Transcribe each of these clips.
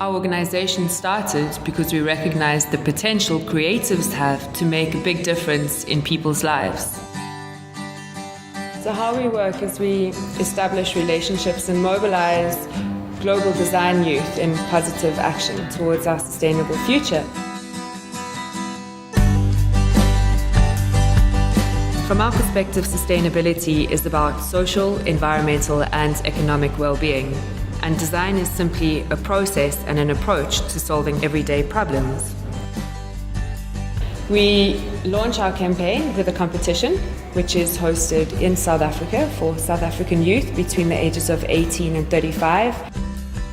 Our organization started because we recognized the potential creatives have to make a big difference in people's lives. So how we work is we establish relationships and mobilize global design youth in positive action towards our sustainable future. From our perspective, sustainability is about social, environmental, and economic well-being. And design is simply a process and an approach to solving everyday problems. We launch our campaign with a competition, which is hosted in South Africa for South African youth between the ages of 18 and 35.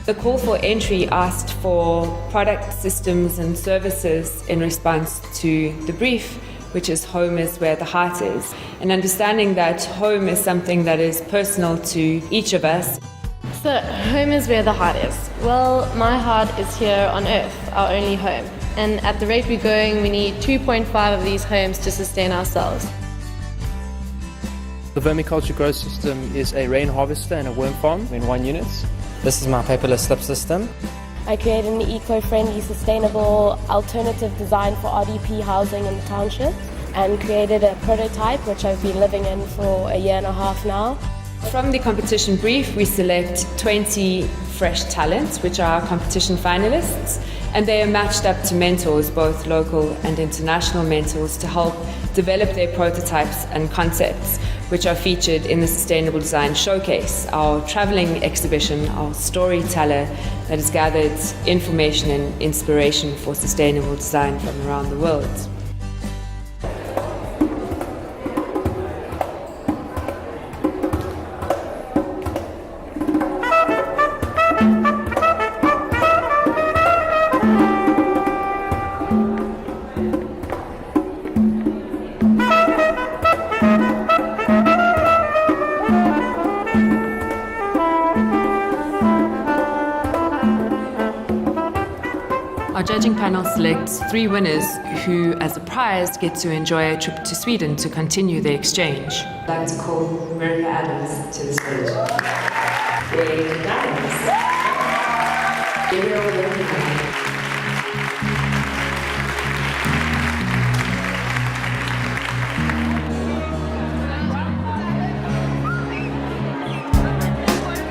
The call for entry asked for product, systems, and services in response to the brief, which is home is where the heart is. And understanding that home is something that is personal to each of us. So, home is where the heart is. Well, my heart is here on Earth, our only home. And at the rate we're going, we need 2.5 of these homes to sustain ourselves. The vermiculture grow system is a rain harvester and a worm farm in 1 unit. This is my paperless slip system. I created an eco-friendly, sustainable alternative design for RDP housing in the township and created a prototype which I've been living in for a year and a half now. From the competition brief, we select 20 fresh talents, which are our competition finalists, and they are matched up to mentors, both local and international mentors, to help develop their prototypes and concepts, which are featured in the Sustainable Design Showcase, our traveling exhibition, our storyteller that has gathered information and inspiration for sustainable design from around the world. Our judging panel selects 3 winners who, as a prize, get to enjoy a trip to Sweden to continue the exchange. I'd like to call Maria Adams to the stage. Maria Adams.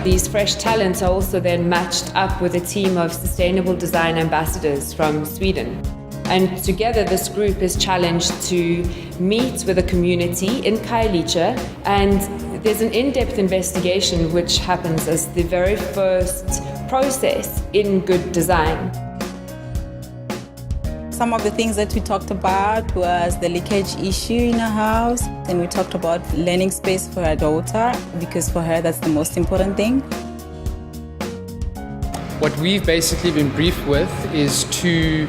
These fresh talents are also then matched up with a team of sustainable design ambassadors from Sweden. And together this group is challenged to meet with a community in Kailicha, and there's an in-depth investigation which happens as the very first process in good design. Some of the things that we talked about was the leakage issue in her house. Then we talked about learning space for her daughter, because for her that's the most important thing. What we've basically been briefed with is to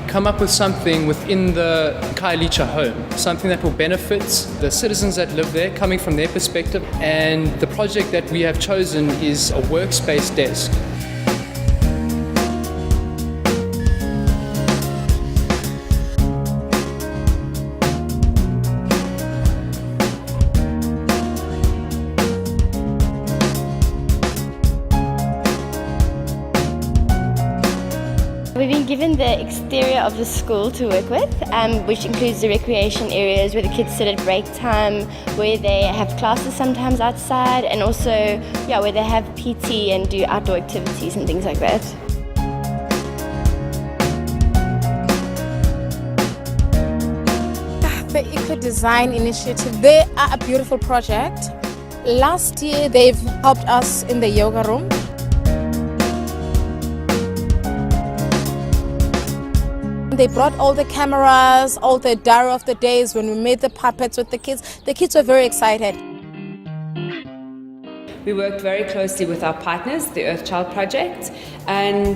come up with something within the Kailicha home, something that will benefit the citizens that live there, coming from their perspective. And the project that we have chosen is a workspace desk. We've been given the exterior of the school to work with, which includes the recreation areas where the kids sit at break time, where they have classes sometimes outside, and also where they have PT and do outdoor activities and things like that. The Eco Design Initiative, they are a beautiful project. Last year they've helped us in the yoga room. They brought all the cameras, all the diary of the days when we made the puppets with the kids. The kids were very excited. We worked very closely with our partners, the Earthchild Project, and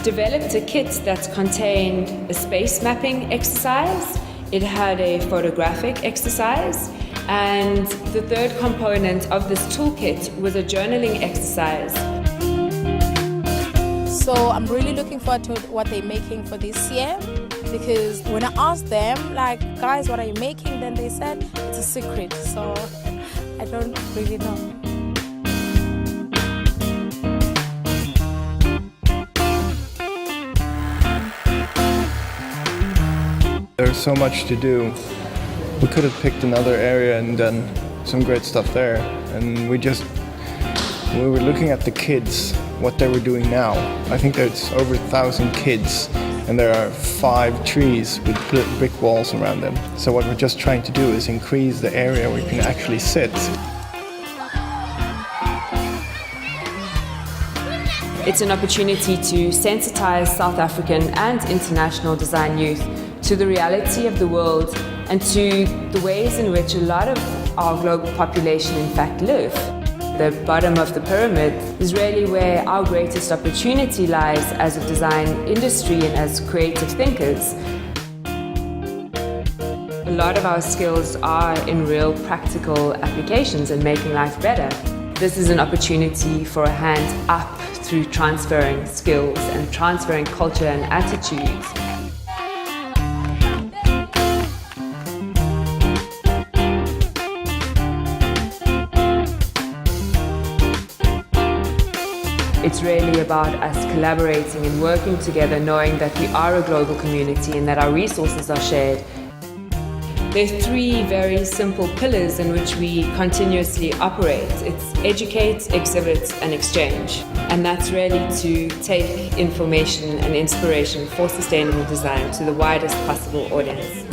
developed a kit that contained a space mapping exercise. It had a photographic exercise, and the third component of this toolkit was a journaling exercise. So I'm really looking forward to what they're making for this year, because when I asked them, like, guys, what are you making? Then they said it's a secret, so I don't really know. There's so much to do. We could have picked another area and done some great stuff there. And we were looking at the kids, what they were doing now. I think there's over 1,000 kids, and there are 5 trees with brick walls around them. So what we're just trying to do is increase the area where you can actually sit. It's an opportunity to sensitize South African and international design youth to the reality of the world and to the ways in which a lot of our global population in fact live. The bottom of the pyramid is really where our greatest opportunity lies as a design industry and as creative thinkers. A lot of our skills are in real practical applications and making life better. This is an opportunity for a hand up through transferring skills and transferring culture and attitudes. It's really about us collaborating and working together, knowing that we are a global community and that our resources are shared. There are 3 very simple pillars in which we continuously operate. It's educate, exhibit, and exchange. And that's really to take information and inspiration for sustainable design to the widest possible audience.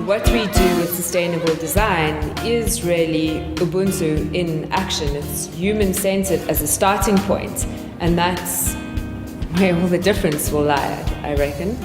What we do with sustainable design is really Ubuntu in action. It's human-centered as a starting point, and that's where all the difference will lie, I reckon.